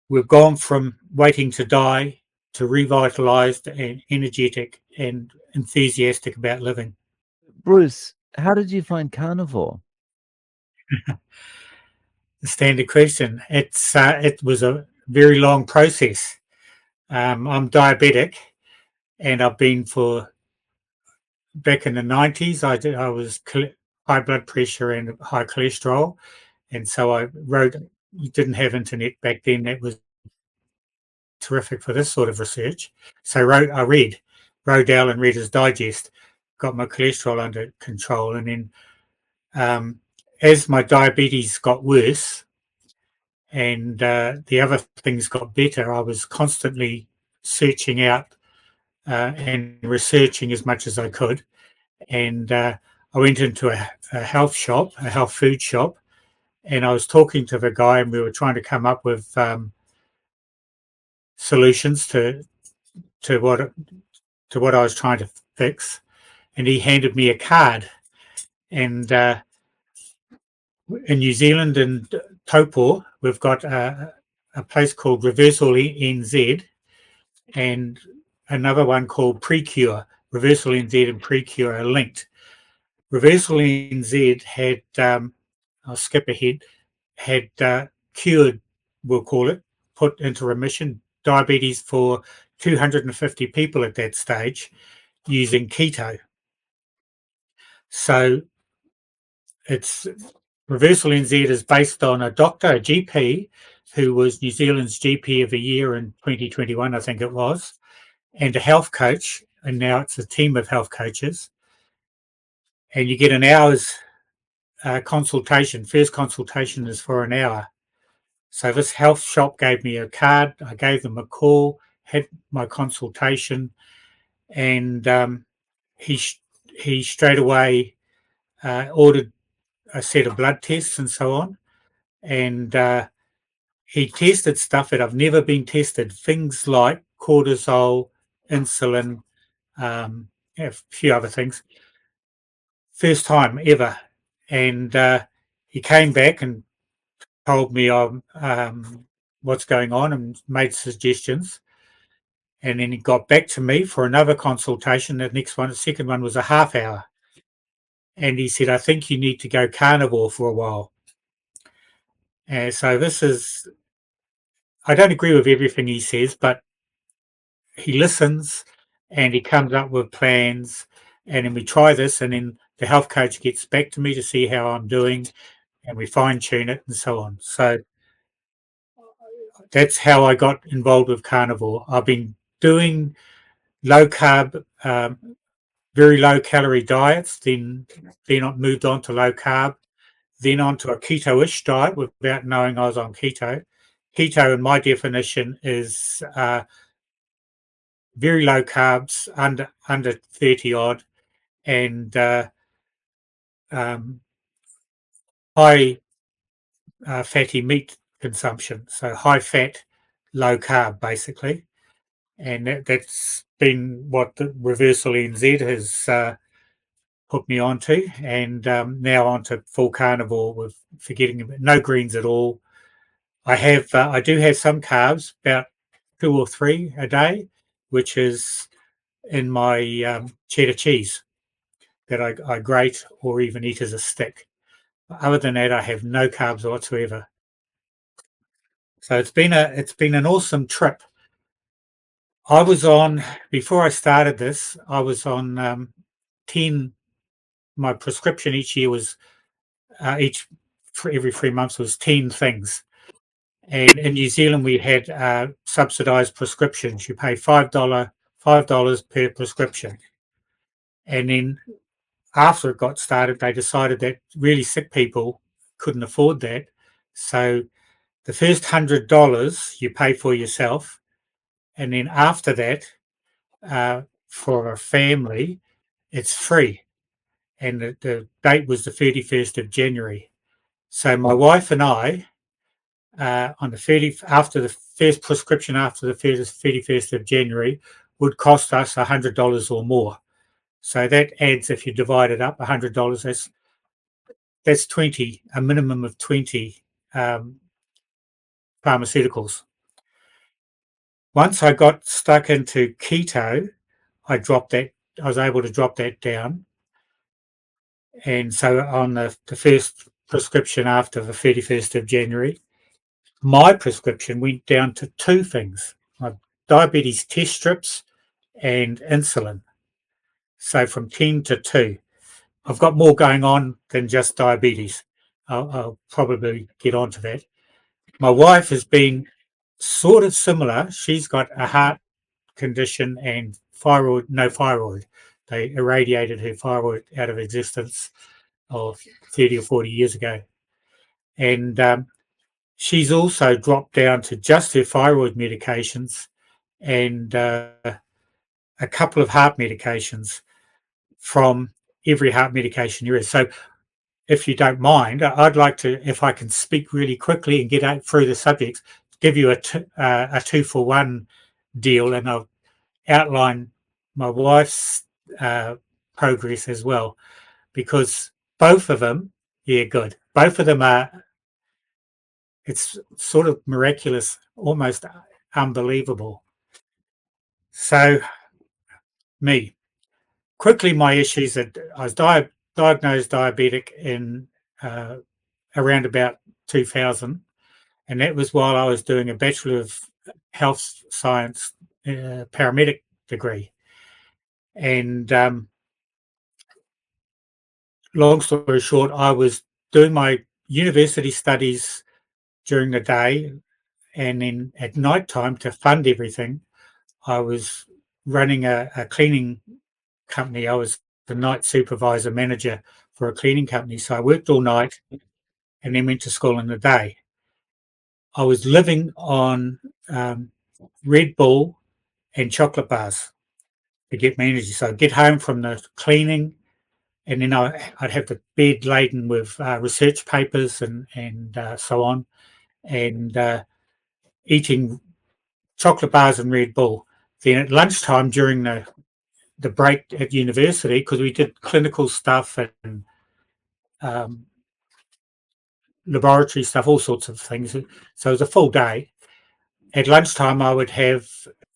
we've gone from waiting to die to revitalized and energetic and enthusiastic about living. Bruce, how did you find Carnivore? The standard question. It was a very long process. I'm diabetic, and I've been for back in the 90s. I was high blood pressure and high cholesterol, and so I wrote. You didn't have internet back then. That was terrific for this sort of research. So I read Rodell and Reader's Digest, got my cholesterol under control, and then as my diabetes got worse and the other things got better, I was constantly searching out and researching as much as I could. And I went into a health shop, a health food shop, and I was talking to the guy, and we were trying to come up with solutions to what to what I was trying to fix. And he handed me a card, and in New Zealand and Taupo, we've got a place called Reversal NZ and another one called Precure. Reversal NZ and Precure are linked. Reversal NZ had, I'll skip ahead, had cured, we'll call it, put into remission diabetes for 250 people at that stage using keto. So it's Reversal NZ is based on a doctor, a GP, who was New Zealand's GP of the year in 2021, I think it was, and a health coach, and now it's a team of health coaches. And you get an hour's consultation. First consultation is for an hour. So this health shop gave me a card. I gave them a call, had my consultation, and he straight away ordered a set of blood tests and so on. And he tested stuff that I've never been tested, things like cortisol, insulin, a few other things. First time ever. And he came back and told me what's going on and made suggestions. And then he got back to me for another consultation. The second one was a half hour. And he said, I think you need to go carnivore for a while. And so I don't agree with everything he says, but he listens and he comes up with plans. And then we try this, and then the health coach gets back to me to see how I'm doing, and we fine tune it and so on. So that's how I got involved with carnivore. I've been doing low carb, very low calorie diets, then I moved on to low carb, then onto a keto-ish diet without knowing I was on keto. Keto, in my definition, is very low carbs, under 30 odd, and high fatty meat consumption. So high fat, low carb, basically. And that's been what the Reversal NZ has put me onto, and now onto full carnivore with forgetting no greens at all. I do have some carbs, about 2 or 3 a day, which is in my cheddar cheese that I grate or even eat as a stick. Other than that, I have no carbs whatsoever. So it's been an awesome trip. I was on before I started this. I was on 10. My prescription each year was for every 3 months was 10 things. And in New Zealand, we had subsidised prescriptions. You pay $5 per prescription, and then after it got started, they decided that really sick people couldn't afford that. So the first $100 you pay for yourself, and then after that, for a family, it's free. And the date was the 31st of January. So my wife and I, on the after the first prescription after the 31st of January, would cost us $100 or more. So that adds, if you divide it up, $100. That's 20, a minimum of 20 pharmaceuticals Once I got stuck into keto, I dropped that. I was able to drop that down, and so on the first prescription after the 31st of January, my prescription went down to two things: my diabetes test strips and insulin. So from 10 to 2. I've got more going on than just diabetes. I'll probably get onto that. My wife has been sort of similar. She's got a heart condition and no thyroid. They irradiated her thyroid out of existence 30 or 40 years ago. And she's also dropped down to just her thyroid medications and a couple of heart medications from every heart medication there is. So if you don't mind, I'd like to, if I can speak really quickly and get out through the subjects, give you a 2-for-1 deal, and I'll outline my wife's progress as well, because both of them, yeah, good. Both of them are, it's sort of miraculous, almost unbelievable. So, me, quickly, my issues that I was diagnosed diabetic in uh, around about 2000, and that was while I was doing a Bachelor of Health Science paramedic degree. And long story short, I was doing my university studies during the day, and then at night time, to fund everything, I was running a cleaning company. I was the night supervisor manager for a cleaning company. So I worked all night and then went to school in the day. I was living on Red Bull and chocolate bars to get my energy. So I'd get home from the cleaning, and then I'd have the bed laden with research papers and so on, and eating chocolate bars and Red Bull. Then at lunchtime during the break at university, because we did clinical stuff and um, laboratory stuff, all sorts of things. So it was a full day. At lunchtime, I would have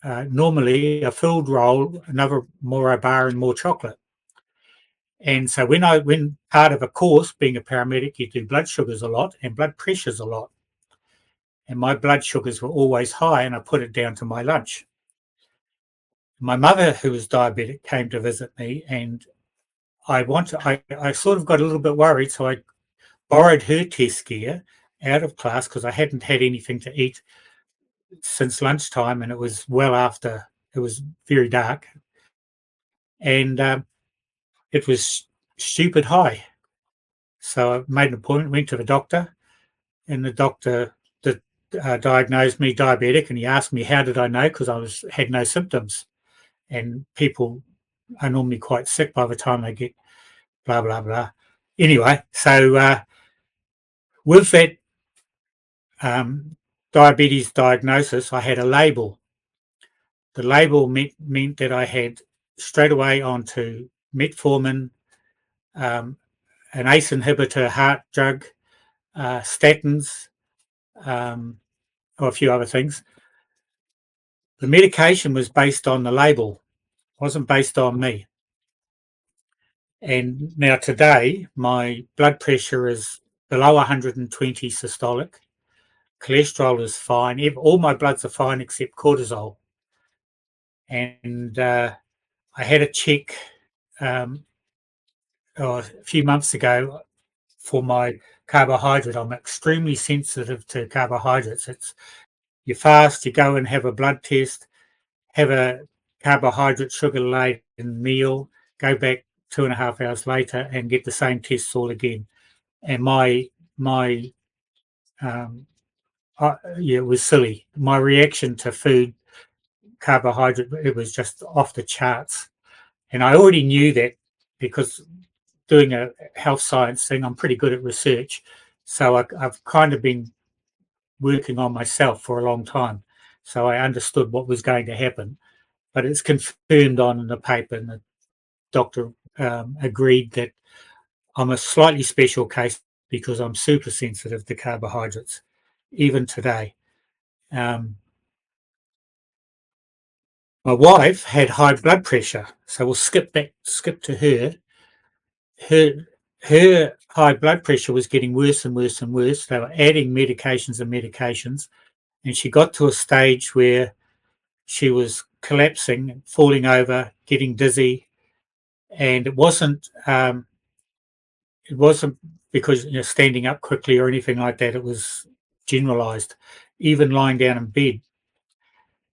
normally a filled roll, another more bar, and more chocolate. And so when part of a course, being a paramedic, you do blood sugars a lot and blood pressures a lot. And my blood sugars were always high, and I put it down to my lunch. My mother, who was diabetic, came to visit me, and I sort of got a little bit worried, so I borrowed her test gear out of class because I hadn't had anything to eat since lunchtime, and it was well after, it was very dark, and it was stupid high. So I made an appointment, went to the doctor, and the doctor that diagnosed me diabetic, and he asked me how did I know, because had no symptoms, and people are normally quite sick by the time they get blah blah blah. Anyway, so with that diabetes diagnosis, I had a label. The label meant that I had straight away onto metformin, an ACE inhibitor, heart drug, statins, or a few other things. The medication was based on the label, wasn't based on me. And now today, my blood pressure is below 120 systolic. Cholesterol is fine. All my bloods are fine except cortisol. And I had a check a few months ago for my carbohydrate. I'm extremely sensitive to carbohydrates. It's you fast, you go and have a blood test, have a carbohydrate sugar laden meal, go back 2.5 hours later and get the same tests all again. And my it was silly. My reaction to food, carbohydrate, it was just off the charts. And I already knew that because doing a health science thing, I'm pretty good at research. So I've kind of been working on myself for a long time. So I understood what was going to happen. But it's confirmed on in the paper, and the doctor agreed that I'm a slightly special case because I'm super sensitive to carbohydrates, even today. Um, My wife had high blood pressure, so we'll skip to her. Her high blood pressure was getting worse and worse and worse. They were adding medications and medications, and she got to a stage where she was collapsing, falling over, getting dizzy, and it wasn't because standing up quickly or anything like that. It was generalized, even lying down in bed.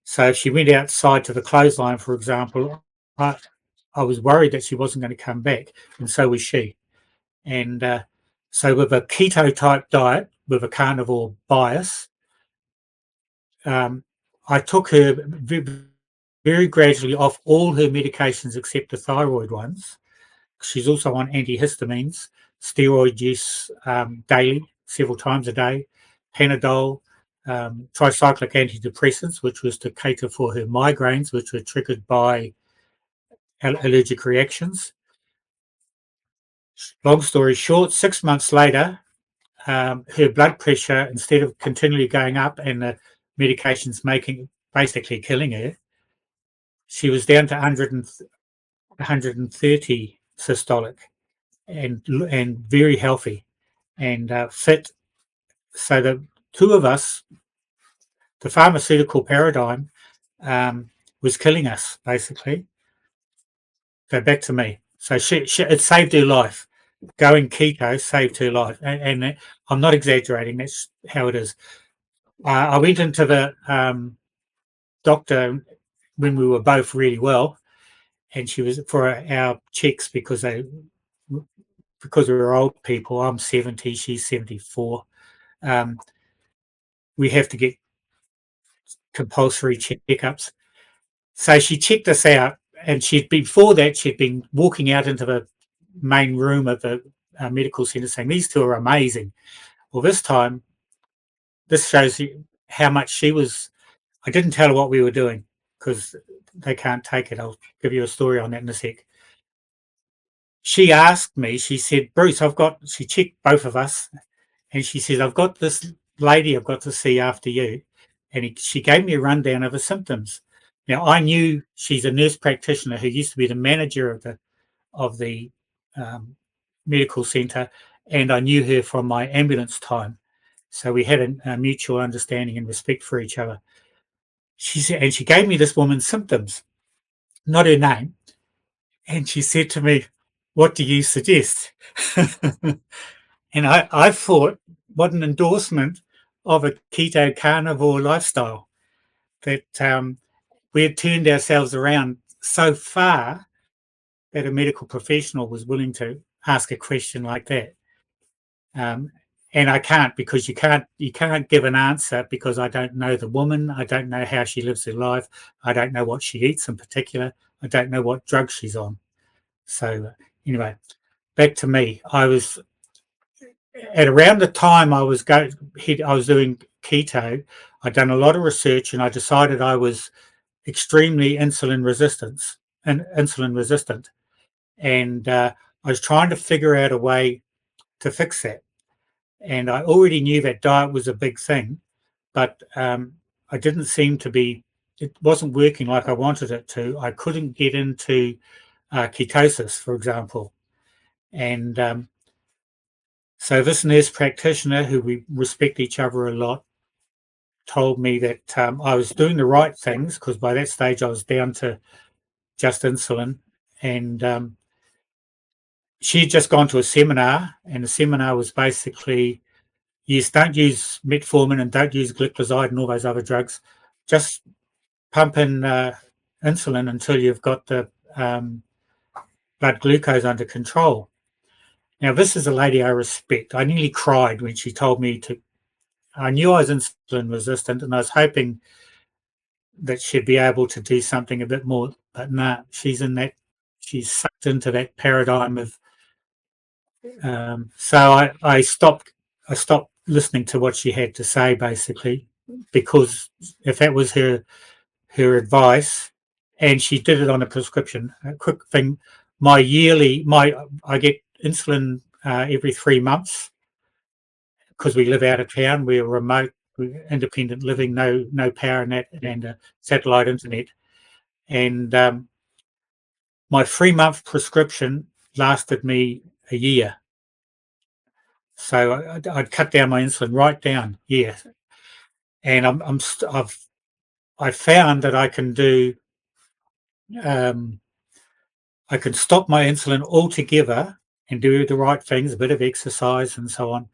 So if she went outside to the clothesline, for example, I was worried that she wasn't going to come back, and so was she. And so with a keto type diet, with a carnivore bias, I took her very gradually off all her medications except the thyroid ones. She's also on antihistamines, steroid use daily, several times a day, Panadol, tricyclic antidepressants, which was to cater for her migraines, which were triggered by allergic reactions. Long story short, 6 months later, her blood pressure, instead of continually going up and the medications basically killing her, she was down to 130 systolic and very healthy and fit. So the two of us, the pharmaceutical paradigm was killing us basically. So back to me. So it saved her life. Going keto saved her life, and I'm not exaggerating. That's how it is. I went into the doctor when we were both really well, and she was for our checks because we were old people. I'm 70, she's 74. We have to get compulsory checkups. So she checked us out, and before that she'd been walking out into the main room of the medical centre saying these two are amazing. Well, this shows you how much she was. I didn't tell her what we were doing because they can't take it. I'll give you a story on that in a sec. She asked me, she said, Bruce, she checked both of us, and she said, I've got this lady I've got to see after you. And she gave me a rundown of her symptoms. Now, I knew she's a nurse practitioner who used to be the manager of the um, medical centre, and I knew her from my ambulance time. So we had a mutual understanding and respect for each other. She said, and she gave me this woman's symptoms, not her name. And she said to me, what do you suggest? And I thought, what an endorsement of a keto carnivore lifestyle, that we had turned ourselves around so far that a medical professional was willing to ask a question like that. And I can't, because you can't give an answer, because I don't know the woman. I don't know how she lives her life. I don't know what she eats in particular. I don't know what drugs she's on. So anyway, back to me. I was at around the time I was doing keto. I'd done a lot of research, and I decided I was extremely insulin resistant, and I was trying to figure out a way to fix that. And I already knew that diet was a big thing, but I didn't seem to be. It wasn't working like I wanted it to. I couldn't get into ketosis, for example, and so this nurse practitioner, who we respect each other a lot, told me that I was doing the right things, because by that stage I was down to just insulin. And she had just gone to a seminar, and the seminar was basically, yes, don't use metformin and don't use glycoside and all those other drugs. Just pump in insulin until you've got the blood glucose under control. Now, this is a lady I respect. I nearly cried when she told me to. I knew I was insulin resistant, and I was hoping that she'd be able to do something a bit more. But no, she's sucked into that paradigm of. So I stopped. I stopped listening to what she had to say, basically, because if that was her advice, and she did it on a prescription. A quick thing, I get insulin every 3 months, because we live out of town. We're remote, we're independent living, no power net and satellite internet. and my 3-month prescription lasted me a year. So I'd cut down my insulin right down, yeah. And I found that I can do I can stop my insulin altogether and do the right things, a bit of exercise and so on,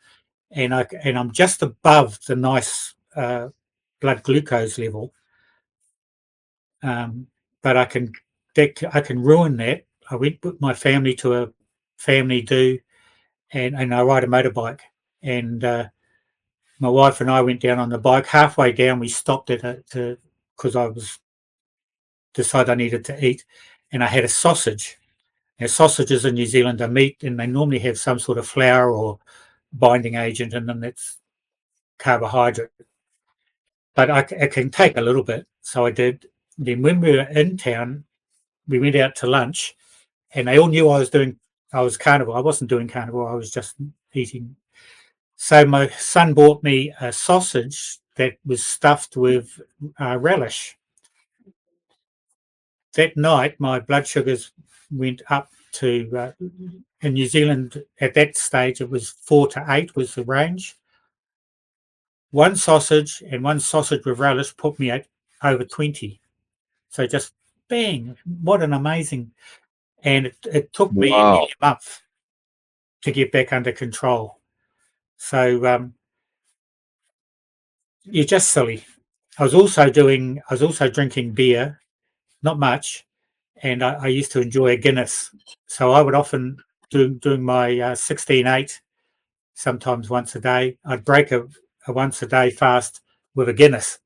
and I'm just above the nice blood glucose level, but I can ruin that. I went with my family to a family do, and I ride a motorbike, and my wife and I went down on the bike. Halfway down, we stopped it because I was decided I needed to eat, and I had a sausage. Now, sausages in New Zealand are meat, and they normally have some sort of flour or binding agent, and then that's carbohydrate. But I can take a little bit, so I did. Then when we were in town, we went out to lunch, and they all knew I was carnivore. I wasn't doing carnivore. I was just eating. So my son bought me a sausage that was stuffed with relish. That night, my blood sugars went up to in New Zealand at that stage it was 4 to 8 was the range. One sausage and one sausage with relish put me at over 20. So just bang, what an amazing. And it took me Wow. a month to get back under control. So you're just silly. I was also drinking beer, not much, and I used to enjoy a Guinness. So I would often doing my 16/8, sometimes once a day. I'd break a once a day fast with a Guinness.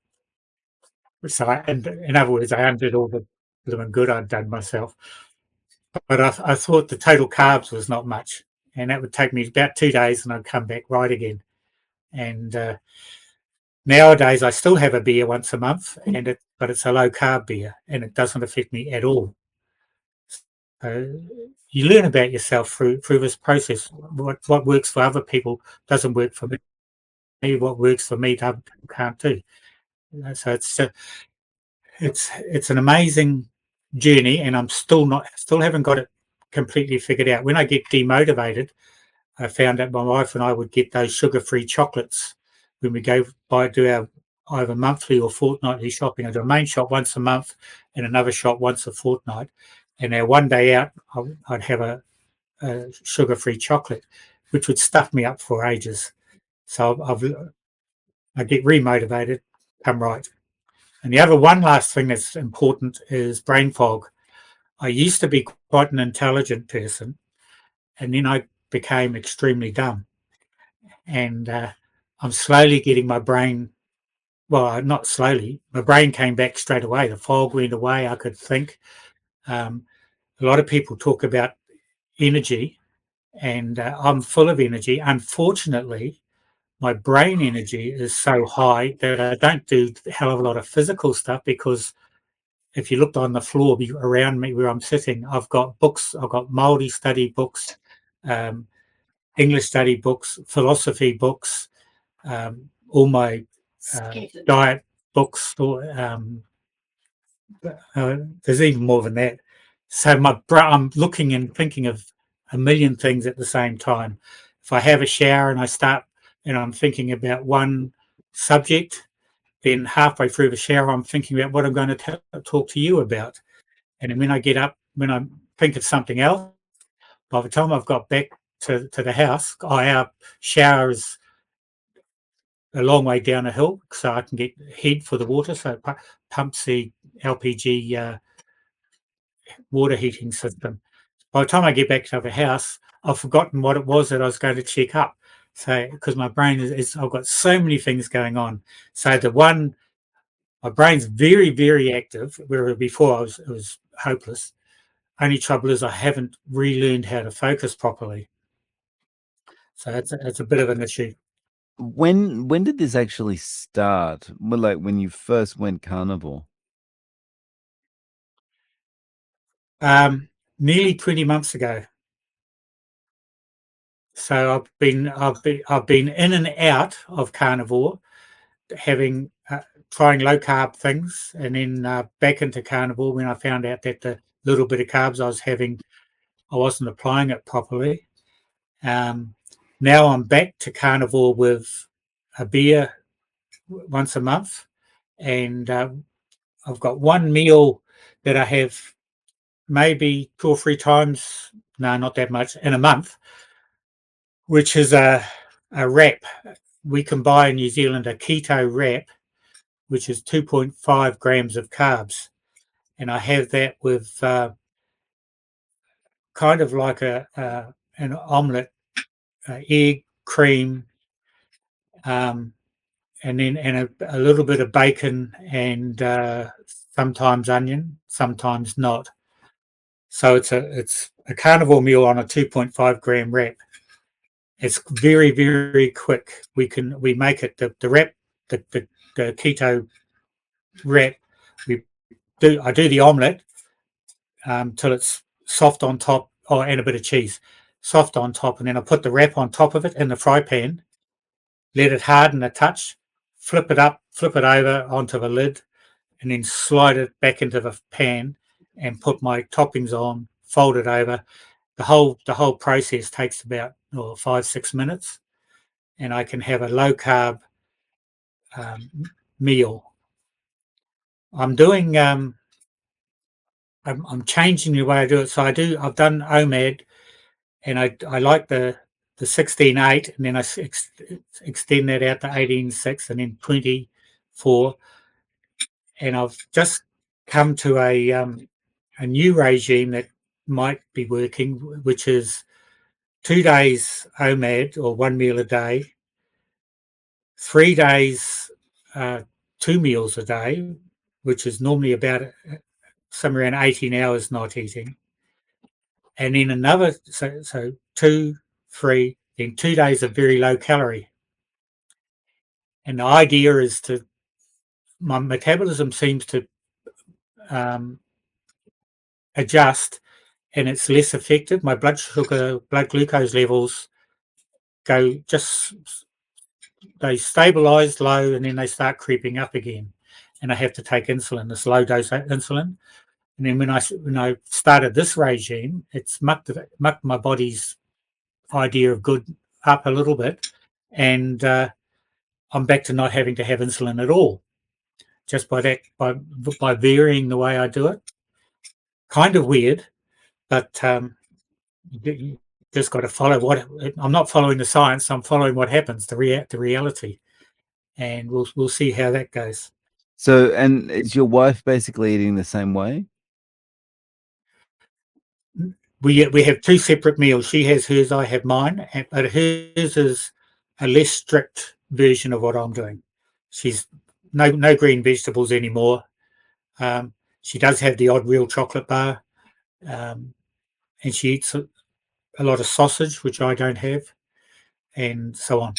So in other words, I undid all the blooming good I'd done myself. But I thought the total carbs was not much, and that would take me about 2 days, and I'd come back right again. And nowadays, I still have a beer once a month, but it's a low carb beer, and it doesn't affect me at all. You learn about yourself through this process. What works for other people doesn't work for me. What works for me, other people can't do. So it's an amazing journey, and I'm still haven't got it completely figured out. When I get demotivated, I found that my wife and I would get those sugar-free chocolates when we go do our either monthly or fortnightly shopping. I do a main shop once a month and another shop once a fortnight. And now one day out, I'd have a sugar-free chocolate, which would stuff me up for ages. So I get remotivated, come right. And the other one last thing that's important is brain fog. I used to be quite an intelligent person, and then I became extremely dumb. And I'm slowly getting my brain, well, not slowly, my brain came back straight away. The fog went away. I could think. A lot of people talk about energy, and I'm full of energy. Unfortunately, my brain energy is so high that I don't do a hell of a lot of physical stuff because if you looked on the floor around me where I'm sitting, I've got books, I've got Māori study books, um, English study books, philosophy books, all my diet books. There's even more than that. So I'm looking and thinking of a million things at the same time. If I have a shower and I start and I'm thinking about one subject, then halfway through the shower I'm thinking about what I'm going to talk to you about. And then when I get up, when I think of something else, by the time I've got back to the house, our shower is a long way down a hill, so I can get heat for the water. So it pumps the LPG water heating system. By the time I get back to the house, I've forgotten what it was that I was going to check up. So because my brain I've got so many things going on. So my brain's very, very active, where before it was hopeless. Only trouble is I haven't relearned how to focus properly. So it's a bit of an issue. When did this actually start? Well, like when you first went carnivore? Nearly 20 months ago. So I've been in and out of carnivore, having trying low carb things, and then back into carnivore when I found out that the little bit of carbs I was having, I wasn't applying it properly. Now I'm back to carnivore with a beer once a month, and I've got one meal that I have maybe 2 or 3 times, no, not that much, in a month, which is a wrap. We can buy in New Zealand a keto wrap, which is 2.5 grams of carbs. And I have that with kind of like an omelette, egg, cream, um, and then a little bit of bacon and sometimes onion, sometimes not. So it's a carnivore meal on a 2.5 gram wrap. It's very, very quick. We make it the wrap, the keto wrap. I do the omelette till it's soft on top, and a bit of cheese, soft on top, and then I put the wrap on top of it in the fry pan, let it harden a touch, flip it up, flip it over onto the lid, and then slide it back into the pan and put my toppings on, fold it over. The whole process takes about 5-6 minutes, and I can have a low carb um, meal. I'm doing I'm changing the way I do it. So I've done OMAD, and I like the 16:8, and then I extend that out to 18:6, and then 24. And I've just come to a new regime that might be working, which is 2 days OMAD or one meal a day, 3 days, 2 meals a day, which is normally about somewhere around 18 hours not eating. And then another, so 2, 3, then 2 days of very low calorie. And the idea is my metabolism seems to um, adjust, and it's less effective. My blood sugar, blood glucose levels they stabilize low, and then they start creeping up again. And I have to take insulin, this low dose insulin. And then when I started this regime, it's mucked my body's idea of good up a little bit, and I'm back to not having to have insulin at all, just by varying the way I do it. Kind of weird, but you just got to follow what I'm not following the science. I'm following what happens, the reality, and we'll see how that goes. So, and is your wife basically eating the same way? We have two separate meals. She has hers, I have mine, but hers is a less strict version of what I'm doing. She's no green vegetables anymore. She does have the odd real chocolate bar, um, and she eats a lot of sausage, which I don't have, and so on.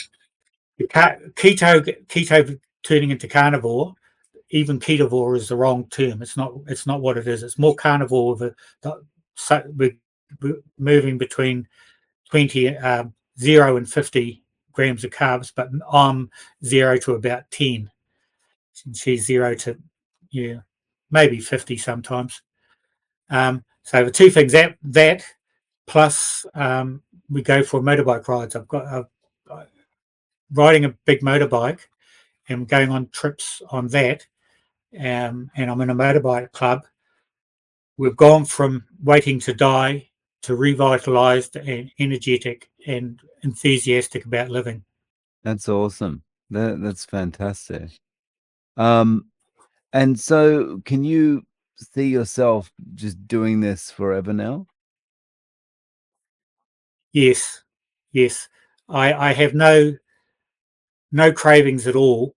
Keto turning into carnivore. Even ketovore is the wrong term. It's not what it is. It's more carnivore so we're moving between 20 0 and 50 grams of carbs, but I'm 0 to about 10. She's 0 to maybe 50 sometimes. So the two things that plus we go for motorbike rides. I've got riding a big motorbike and going on trips on that, and I'm in a motorbike club. We've gone from waiting to die to revitalized and energetic and enthusiastic about living. That's awesome. That's fantastic. Um, and so can you see yourself just doing this forever now? Yes, yes. I have no cravings at all.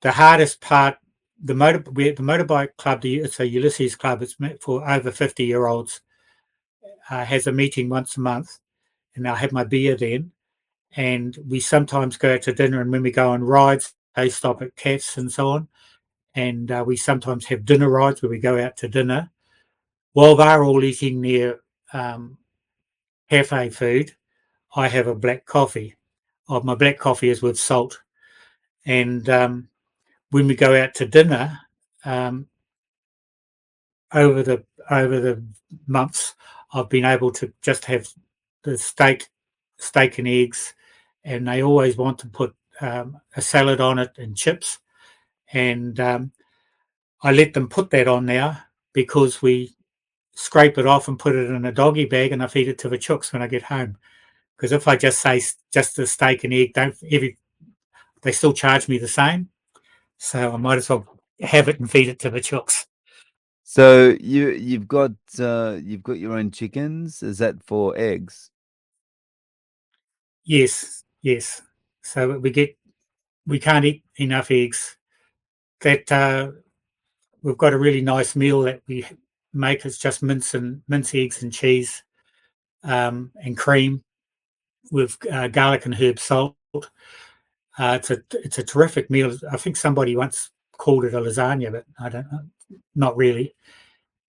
The hardest part, the motorbike club, it's a Ulysses club. It's meant for over 50-year-olds. Has a meeting once a month, and I have my beer then. And we sometimes go out to dinner, and when we go on rides, they stop at Cats and so on. And we sometimes have dinner rides where we go out to dinner. While they're all eating their cafe food, I have a black coffee. My black coffee is with salt, and when we go out to dinner, um, over the months, I've been able to just have the steak and eggs, and they always want to put a salad on it and chips, and I let them put that on now because we scrape it off and put it in a doggy bag, and I feed it to the chooks when I get home. Because if I just say just the steak and egg, they still charge me the same, so I might as well have it and feed it to the chooks. So you've got your own chickens. Is that for eggs? Yes, yes. So we can't eat enough eggs. That we've got a really nice meal that we make. It's just mince eggs and cheese and cream with garlic and herb salt. It's a terrific meal. I think somebody once called it a lasagna, but I don't know, not really.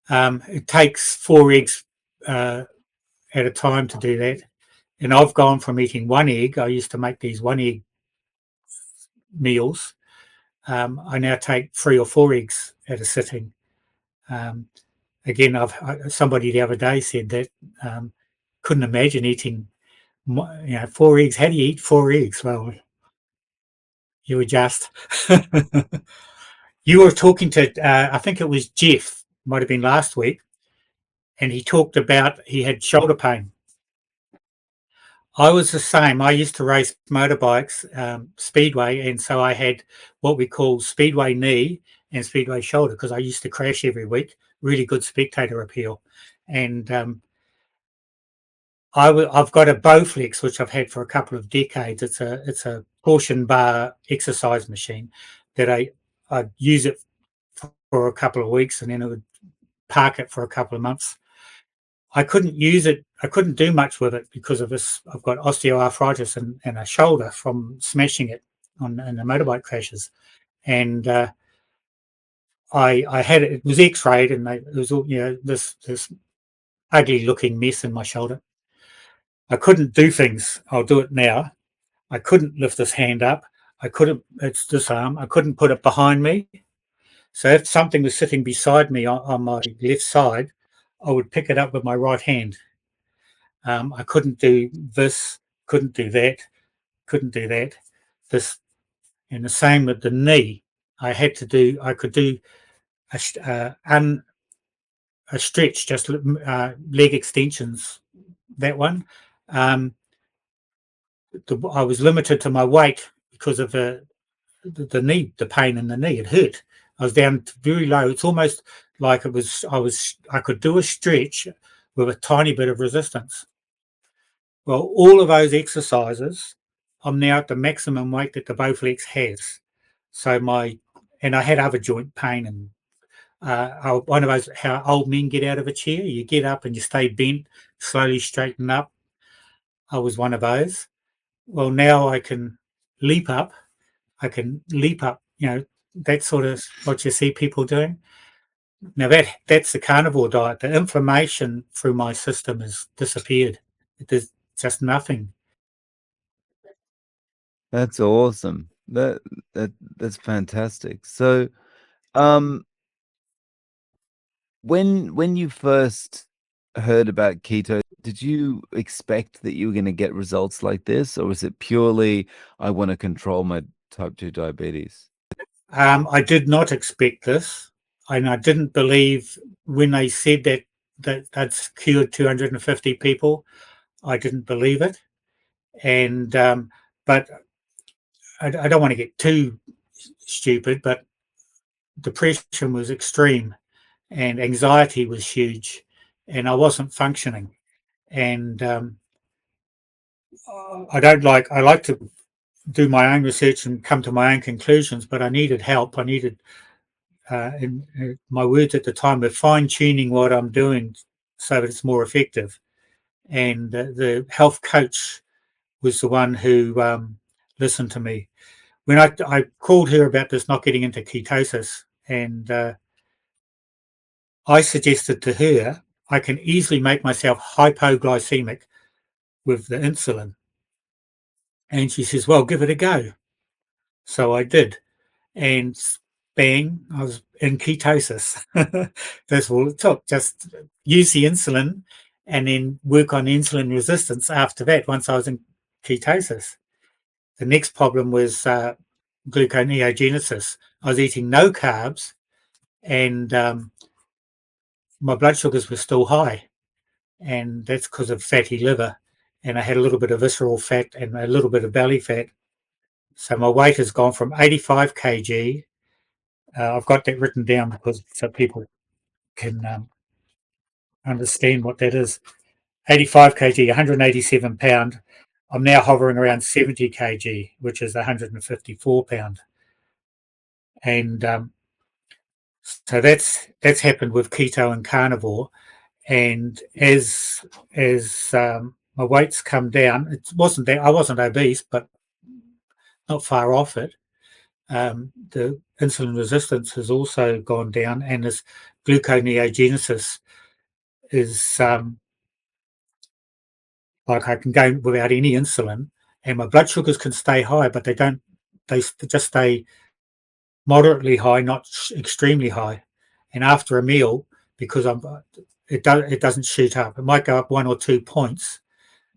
It takes 4 eggs at a time to do that, and I've gone from eating one egg. I used to make these 1 egg meals. I now take 3 or 4 eggs at a sitting. Um, Again, somebody the other day said that couldn't imagine eating 4 eggs. How do you eat 4 eggs? Well, you adjust. You were talking to, I think it was Jeff, might have been last week, and he talked about he had shoulder pain. I was the same. I used to race motorbikes, speedway, and so I had what we call speedway knee and speedway shoulder because I used to crash every week. Really good spectator appeal, and I've got a Bowflex which I've had for a couple of decades. It's a torsion bar exercise machine that I'd use it for a couple of weeks and then it would park it for a couple of months. I couldn't use it. I couldn't do much with it because of this. I've got osteoarthritis and a shoulder from smashing it in the motorbike crashes. And I had it. It was X-rayed, and it was all this ugly looking mess in my shoulder. I couldn't do things. I'll do it now. I couldn't lift this hand up. I couldn't. It's this arm. I couldn't put it behind me. So if something was sitting beside me on my left side, I would pick it up with my right hand. I couldn't do this, couldn't do that, couldn't do that. This, and the same with the knee. I could do a stretch, just leg extensions. That one. Um, I was limited to my weight because of the knee, the pain in the knee. It hurt. I was down very low. It's almost like I could do a stretch with a tiny bit of resistance. Well, all of those exercises, I'm now at the maximum weight that the Bowflex has. So and I had other joint pain and one of those how old men get out of a chair. You get up and you stay bent, slowly straighten up. I was one of those. Well, now I can leap up. I can leap up. That sort of what you see people doing. Now that's the carnivore diet. The inflammation through my system has disappeared. There's just nothing. That's awesome. That's fantastic. So, um, when you first heard about keto, did you expect that you were going to get results like this, or was it purely I want to control my type 2 diabetes? I did not expect this, and I didn't believe when they said that's cured 250 people. I didn't believe it, and but I don't want to get too stupid, but depression was extreme, and anxiety was huge, and I wasn't functioning, and I like to do my own research and come to my own conclusions, but I needed help. I needed in my words at the time were fine tuning what I'm doing so that it's more effective. And the health coach was the one who listened to me. When I called her about this not getting into ketosis, and I suggested to her I can easily make myself hypoglycemic with the insulin. And she says, well, give it a go. So I did. and bang, I was in ketosis. That's all it took. Just use the insulin and then work on insulin resistance after that once I was in ketosis. The next problem was gluconeogenesis. I was eating no carbs and my blood sugars were still high. And that's because of fatty liver. And I had a little bit of visceral fat and a little bit of belly fat. So my weight has gone from 85 kg. I've got that written down because so people can understand what that is. 85 kg, 187 pound. I'm now hovering around 70 kg, which is 154 pound. And so that's happened with keto and carnivore. And as my weight's come down, it wasn't that I wasn't obese, but not far off it. The insulin resistance has also gone down, and this gluconeogenesis is like I can go without any insulin, and my blood sugars can stay high, but they don't. They just stay moderately high, not extremely high. And after a meal, because it doesn't shoot up. It might go up 1 or 2 points.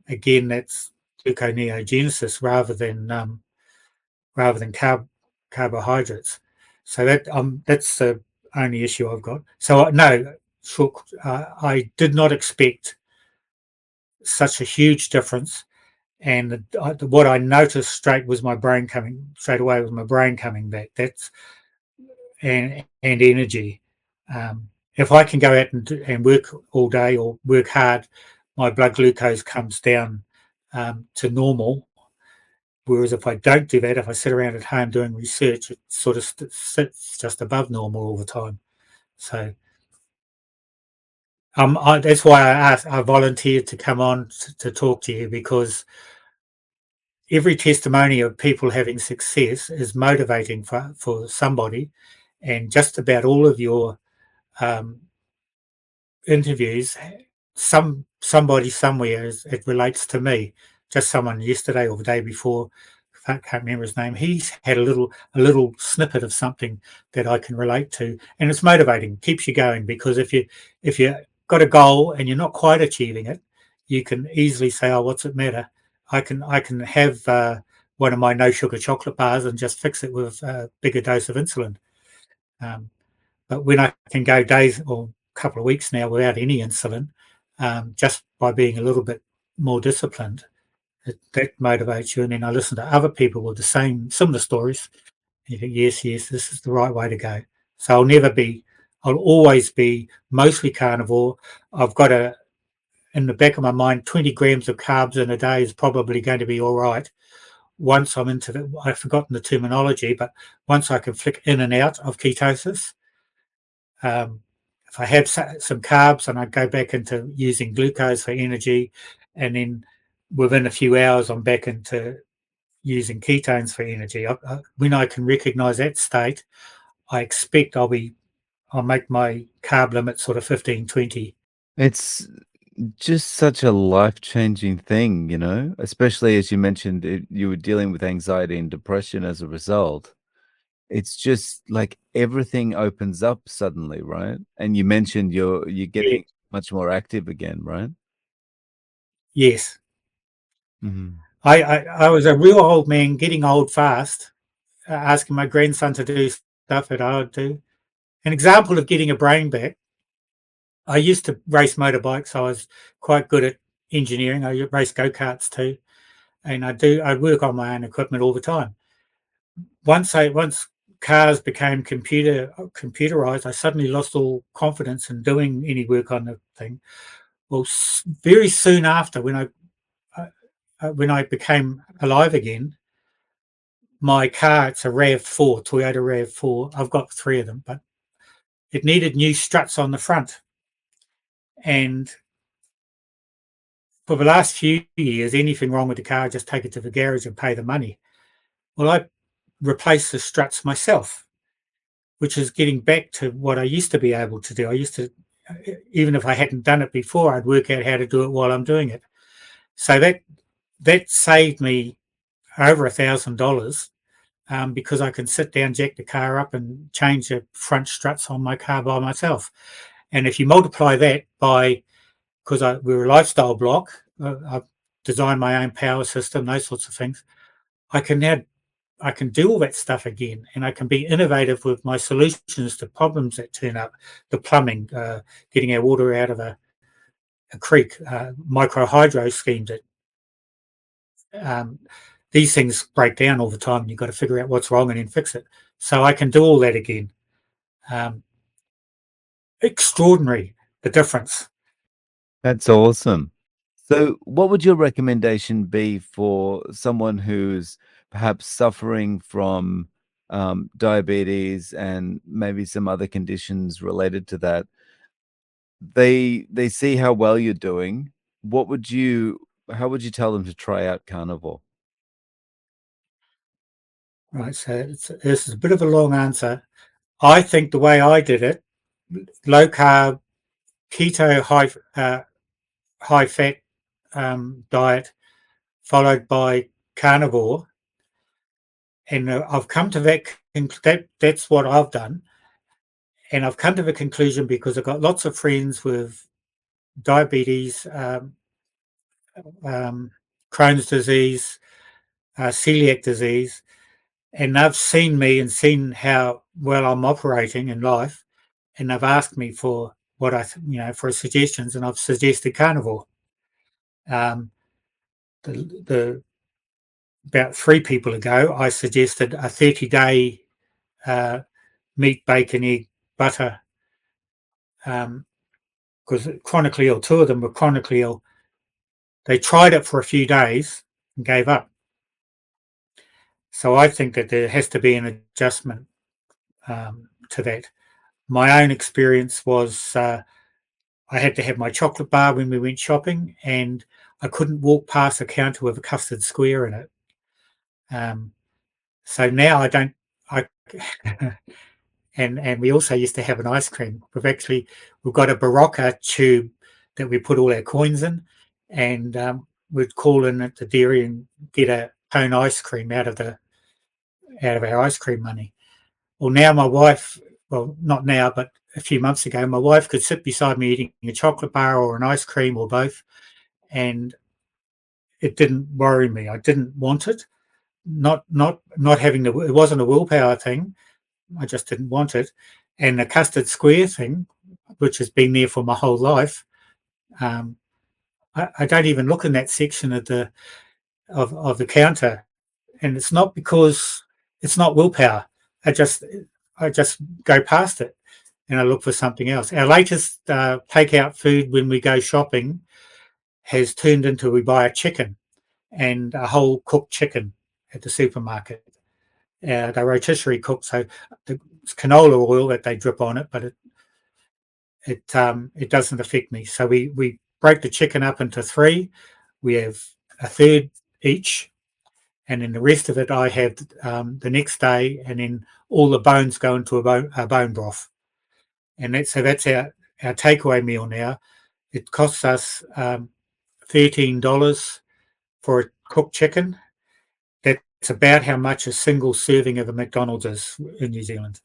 Again, that's gluconeogenesis rather than carbohydrates. So that's the only issue I've got. So no, I did not expect such a huge difference. And what I noticed straight was my brain coming straight away was my brain coming back. That's and energy. If I can go out and work all day or work hard, my blood glucose comes down to normal. Whereas if I don't do that, if I sit around at home doing research, it sort of sits just above normal all the time. So that's why I volunteered to come on to talk to you, because every testimony of people having success is motivating for somebody, and just about all of your um, interviews, somebody somewhere it relates to me. Just someone yesterday or the day before, I can't remember his name. He's had a little snippet of something that I can relate to, and it's motivating, keeps you going. Because if you got a goal and you're not quite achieving it, you can easily say, "Oh, what's it matter? I can have one of my no sugar chocolate bars and just fix it with a bigger dose of insulin." Um, but when I can go days or a couple of weeks now without any insulin, just by being a little bit more disciplined, that motivates you. And then I listen to other people with the similar stories. And you think, yes, this is the right way to go. So I'll always be mostly carnivore. I've got in the back of my mind, 20 grams of carbs in a day is probably going to be all right. Once I'm into it, I've forgotten the terminology, but once I can flick in and out of ketosis, if I have some carbs and I go back into using glucose for energy, and then within a few hours I'm back into using ketones for energy. When I can recognize that state, I expect I'll make my carb limit sort of 15, 20. It's just such a life-changing thing, especially as you mentioned, you were dealing with anxiety and depression as a result. It's just like everything opens up suddenly, right? And you mentioned you're Yeah. getting much more active again, right? Yes. Mhm. I was a real old man, getting old fast, asking my grandson to do stuff that I would do. An example of getting a brain back, I used to race motorbikes. I was quite good at engineering. I race go-karts too. And I work on my own equipment all the time. Once cars became computerized, I suddenly lost all confidence in doing any work on the thing. Well, very soon after, when I became alive again, my car, it's a RAV4, Toyota RAV4. I've got three of them, but it needed new struts on the front. And for the last few years, anything wrong with the car, just take it to the garage and pay the money. Well, I replaced the struts myself, which is getting back to what I used to be able to do. I used to, even if I hadn't done it before, I'd work out how to do it while I'm doing it. So that saved me over $1,000 because I can sit down, jack the car up, and change the front struts on my car by myself. And if you multiply that by, because we're a lifestyle block, I've designed my own power system, those sorts of things. I can do all that stuff again, and I can be innovative with my solutions to problems that turn up. The plumbing, getting our water out of a creek, micro hydro schemes that um, these things break down all the time, and you've got to figure out what's wrong and then fix it. So I can do all that again. Um, Extraordinary, the difference. That's awesome. So, what would your recommendation be for someone who's perhaps suffering from diabetes and maybe some other conditions related to that? They see how well you're doing. What would you how would you tell them to try out Carnivore? Right, so this is a bit of a long answer. I think the way I did it, low carb, keto, high fat diet, followed by carnivore, and I've come to that's what I've done, and I've come to the conclusion because I've got lots of friends with diabetes, um, Crohn's disease, celiac disease, and they've seen me and seen how well I'm operating in life, and they've asked me for for suggestions, and I've suggested carnivore. Um, the About 3 people ago, I suggested a 30-day meat, bacon, egg, butter, because chronically ill, 2 of them were chronically ill. They tried it for a few days and gave up. So I think that there has to be an adjustment to that. My own experience was I had to have my chocolate bar when we went shopping, and I couldn't walk past a counter with a custard square in it. Um, so now I don't. I and we also used to have an ice cream. We've got a Barocca tube that we put all our coins in, and we'd call in at the dairy and get a cone ice cream out of our ice cream money. Well, now my wife, well, not now, but a few months ago, my wife could sit beside me eating a chocolate bar or an ice cream or both, and it didn't worry me. I didn't want it. Not having it wasn't a willpower thing. I just didn't want it. And the custard square thing, which has been there for my whole life, um, I don't even look in that section of the counter, and it's not because it's not willpower. I just I just go past it and I look for something else. Our latest takeout food when we go shopping has turned into we buy a chicken and a whole cooked chicken at the supermarket. They're rotisserie cooked, so it's canola oil that they drip on it, but it doesn't affect me. So we break the chicken up into 3. We have a third each, and then the rest of it I have the next day, and then all the bones go into a bone broth, and that's our takeaway meal now. It costs us $13 for a cooked chicken. That's about how much a single serving of a McDonald's is in New Zealand.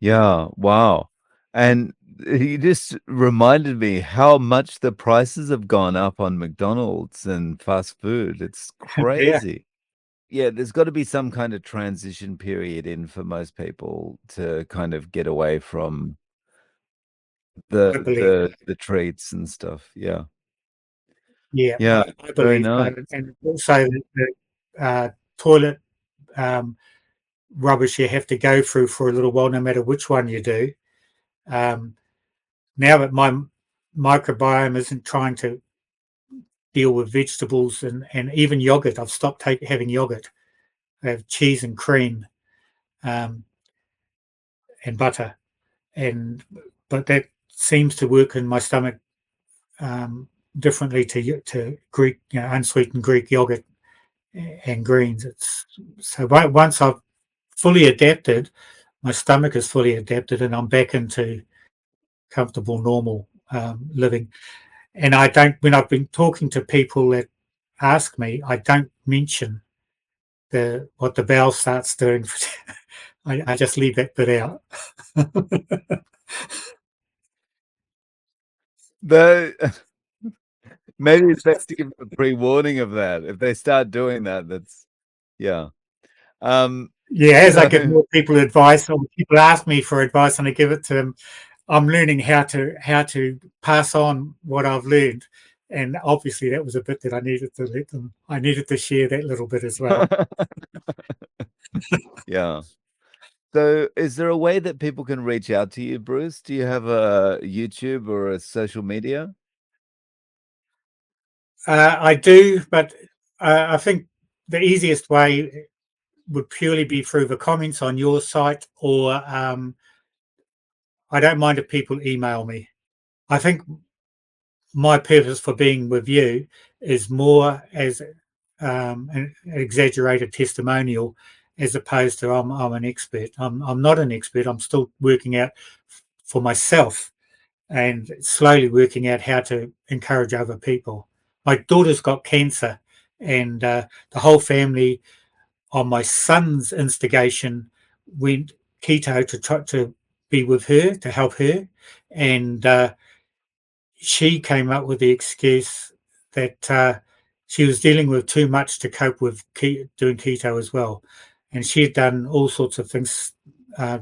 Yeah, wow. And you just reminded me how much the prices have gone up on McDonald's and fast food. It's Yeah, crazy. Yeah, there's got to be some kind of transition period in for most people to kind of get away from I the believe. the treats and stuff. Yeah. Yeah, Yeah, I very believe so. nice. And also the toilet um, rubbish you have to go through for a little while, no matter which one you do. Um, Now that my microbiome isn't trying to deal with vegetables and even yogurt, I've stopped having yogurt. I have cheese and cream um, and butter, and but that seems to work in my stomach um, differently to Greek, unsweetened Greek yogurt and greens. It's so once I've fully adapted, my stomach is fully adapted, and I'm back into comfortable, normal living. And I don't, when I've been talking to people that ask me, I don't mention what the bowel starts doing. I just leave that bit out. The maybe it's best to give them a pre-warning of that. If they start doing that, that's yeah. Yeah, as I give So more people advice, or people ask me for advice and I give it to them, I'm learning how to pass on what I've learned. And obviously that was a bit that I needed to let them. I needed to share that little bit as well. yeah. So is there a way that people can reach out to you, Bruce? Do you have a YouTube or a social media? I do, but I think the easiest way would purely be through the comments on your site, or I don't mind if people email me. I think my purpose for being with you is more as an exaggerated testimonial, as opposed to I'm an expert. I'm not an expert. I'm still working out for myself and slowly working out how to encourage other people. My daughter's got cancer, and the whole family, on my son's instigation, went keto to try to be with her to help her, and she came up with the excuse that she was dealing with too much to cope with doing keto as well, and she had done all sorts of things, uh,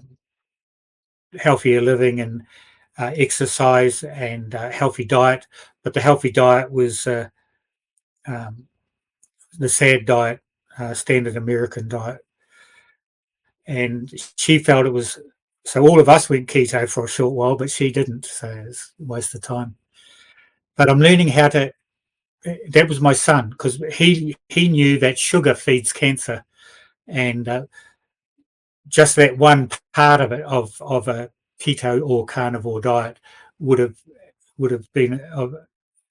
healthier living and exercise and healthy diet, but the healthy diet was um, the SAD diet, standard American diet, and she felt it was. So all of us went keto for a short while, but she didn't. So it's a waste of time. But I'm learning how to. That was my son, because he knew that sugar feeds cancer, and just that one part of it, of a keto or carnivore diet, would have would have been of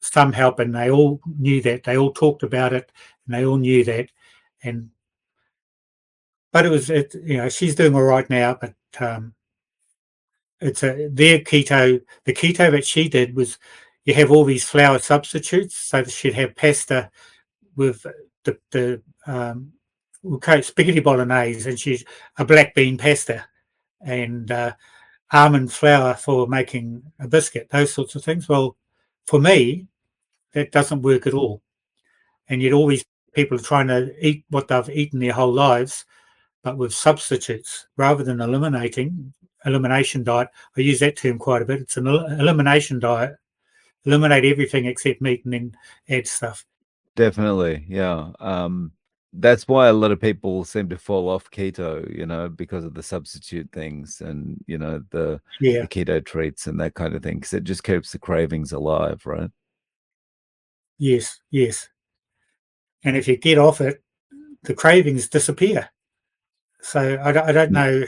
some help, and they all knew that. They all talked about it, and they all knew that. And but it was, she's doing all right now, but it's their keto. The keto that she did was, you have all these flour substitutes, so she'd have pasta with the okay, spaghetti bolognese, and she's a black bean pasta, and almond flour for making a biscuit, those sorts of things. Well, for me, that doesn't work at all. And yet all these people are trying to eat what they've eaten their whole lives, but with substitutes rather than elimination diet. I use that term quite a bit. It's an elimination diet. Eliminate everything except meat and then add stuff. Definitely, yeah. That's why a lot of people seem to fall off keto, because of the substitute things and, the Yeah. keto treats and that kind of thing, because it just keeps the cravings alive, right? Yes. Yes. And if you get off it, the cravings disappear. So I don't Mm.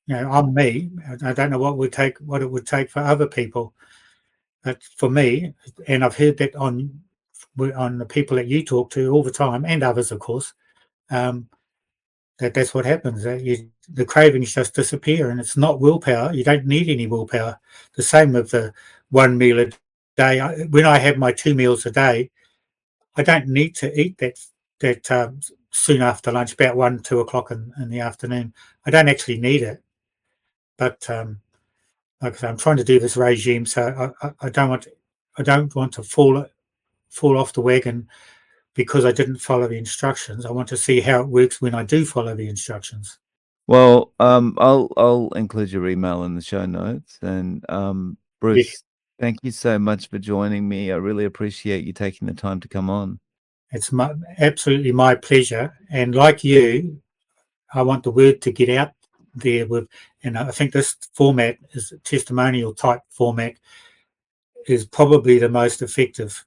know. I'm me. I don't know what it would take for other people. But for me, and I've heard that on the people that you talk to all the time, and others, of course, um, that's what happens. The cravings just disappear, and it's not willpower. You don't need any willpower. The same with the one meal a day. When I have my 2 meals a day, I don't need to eat that soon after lunch, about 1, 2 o'clock in the afternoon. I don't actually need it, but like I say, I'm trying to do this regime, so I don't want to fall off the wagon because I didn't follow the instructions. I want to see how it works when I do follow the instructions. Well, I'll include your email in the show notes. And Yeah, Bruce, thank you so much for joining me. I really appreciate you taking the time to come on. it's absolutely my pleasure. And like you, I want the word to get out there and I think this format is a testimonial type format is probably the most effective.